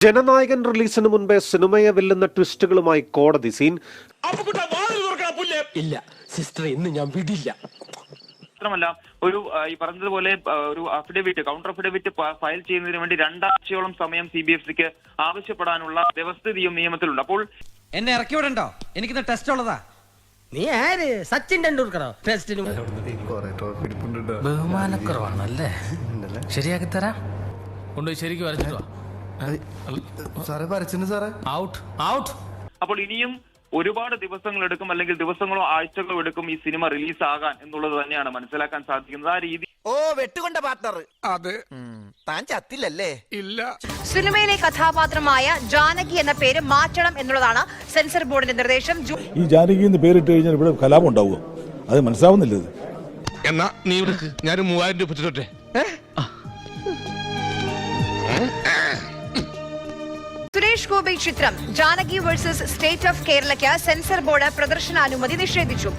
ജനനായകൻ റിലീസിന് മുൻപേ സിനിമയെ വെല്ലുന്ന ട്വിസ്റ്റുകളുമായി കോടതി സീൻ. ഇല്ല സിസ്റ്റർ, ഇന്ന് ഞാൻ വിടില്ല. മാത്രമല്ല, ഒരു ഈ പറഞ്ഞതുപോലെ ഒരു അഫിഡവിറ്റ്, കൗണ്ടർ അഫിഡവിറ്റ് ഫയൽ ചെയ്യുന്നതിന് വേണ്ടി 2 ആഴ്ചയോളം സമയം CBFCക്ക് ആവശ്യപ്പെടാനുള്ള വ്യവസ്ഥിതിയും നിയമത്തിലുണ്ട്. അപ്പോൾ എന്നെ ഇറക്കി വിടണ്ടോ? എനിക്കിന്ന് ടെസ്റ്റ് ഉള്ളതാ. നീ ആര്? സച്ചിൻ ടെണ്ടുൽക്കറോ? ടെസ്റ്റിനും ബഹുമാനക്കുറവാണല്ലേ? ശരിയാക്കി തരാം. കൊണ്ടുപോയി ശരിക്കും വരച്ചിട്ടോ സാറേ, വരച്ചിട്ടുണ്ട് സാറേ. Out out. അപ്പോൾ ഇനിയും ഒരുപാട് ദിവസങ്ങളെടുക്കും, അല്ലെങ്കിൽ ദിവസങ്ങളോ ആഴ്ചകളോ എടുക്കും ഈ സിനിമ റിലീസ് ആകാൻ എന്നുള്ളത് തന്നെയാണ് മനസ്സിലാക്കാൻ സാധിക്കുന്നത്. ആ രീതി വെട്ടുകൊണ്ട പാർട്ണർ. അതെ, താൻ ചത്തില്ലല്ലേ? ഇല്ല. സിനിമയിലെ കഥാപാത്രമായ ജാനകി എന്ന പേര് മാറ്റണം എന്നുള്ളതാണ് സെൻസർ ബോർഡിന്റെ നിർദ്ദേശം. ഈ ജാനകി എന്ന് പേരിട്ട് കഴിഞ്ഞാൽ ഇവിടെ കലാപം ഉണ്ടാവുക, അത് മനസ്സിലാവുന്നില്ല. എന്നാ നീ ഇവിടെ ഞാൻ 3000 രൂപ വെച്ചിട്ടെ. സുരേഷ് ഗോപി ചിത്രം ജാനകി വേഴ്സസ് സ്റ്റേറ്റ് ഓഫ് കേരളയ്ക്ക് സെൻസർ ബോർഡ് പ്രദർശനാനുമതി നിഷേധിച്ചു.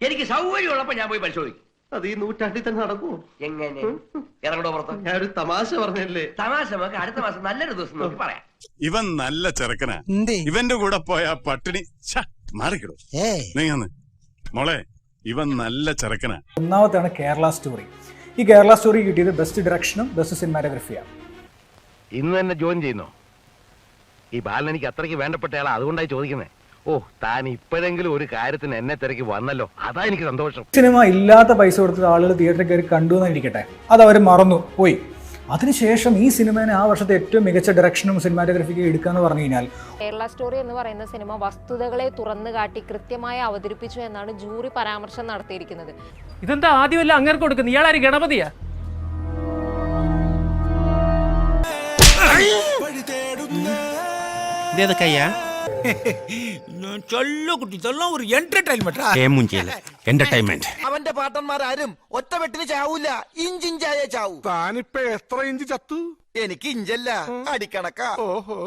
എനിക്ക് സൗകര്യമുള്ളപ്പോ ഞാൻ പോയി പരിശോധിക്കും. അത് ഈ നൂറ്റാണ്ടിൽ തന്നെ നടക്കുമോ? എങ്ങനെ ഇറങ്ങണോ പുറത്ത്? ഞാൻ ഒരു തമാശ പറഞ്ഞല്ലേ. തമാശ നമുക്ക് അടുത്ത മാസം നല്ലൊരു ദിവസം നോക്കി പറയാം. ഇവൻ നല്ല ചെറുക്കനാ. ഇവന്റെ കൂടെ പോയ പട്ടിണി മാറിക്കിടും. മോളെ, ഇവൻ നല്ല ചെറുക്കനാ. ഒന്നാമത്താണ് കേരള സ്റ്റോറി. ഈ കേരള സ്റ്റോറി കിട്ടിയത് ബെസ്റ്റ് ഡയറക്ഷനും ബെസ്റ്റ് സിനിമാറ്റോഗ്രഫിയാണ്. ഇന്ന് തന്നെ ജോയിൻ ചെയ്യുന്നോ? ഈ ബാലൻ എനിക്ക് അത്രയ്ക്ക് വേണ്ടപ്പെട്ടയാളാ, അതുകൊണ്ടായി ചോദിക്കുന്നേ. ഓ, താൻ ഇപ്പോഴെങ്കിലും ഒരു കാര്യത്തിന് എന്നെ തിരക്കി വന്നല്ലോ, അതാ എനിക്ക് സന്തോഷം. സിനിമ ഇല്ലാത്ത പൈസ കൊടുത്തത് ആളുകൾ തിയേറ്ററിൽ കയറി കണ്ടു എന്നിരിക്കട്ടെ, അത് അവർ മറന്നു പോയി. അതിനുശേഷം ഈ സിനിമേനെ ആ വർഷത്തെ ഏറ്റവും മികച്ച ഡയറക്ഷനും സിനിമാറ്റോഗ്രഫിക്ക് എടുക്കാന്ന് പറഞ്ഞു കഴിഞ്ഞാൽ, കേരള സ്റ്റോറി എന്ന് പറയുന്ന സിനിമ വസ്തുതകളെ തുറന്നു കാട്ടി കൃത്യമായി അവതരിപ്പിച്ചു എന്നാണ് ജൂറി പരാമർശം നടത്തിയിരിക്കുന്നത്. ഇതെന്താ ആദ്യമല്ല അങ്ങനെ കൊടുക്കുന്നത്? ഇയാളാര് ഗണപതിയാ? അവന്റെ പാട്ടന്മാരും ഒറ്റ വെട്ടിന് ചാവൂല, ഇഞ്ചിഞ്ചായ ചാവൂ. താനിപ്പോ എത്ര ഇഞ്ച് ചത്തു? എനിക്ക് ഇഞ്ചല്ല, അടിക്കണക്കാ. ഓഹോ.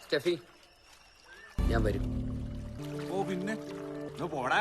സ്റ്റെഫി, ഞാൻ വരും. ഓ പിന്നെ പോടാ.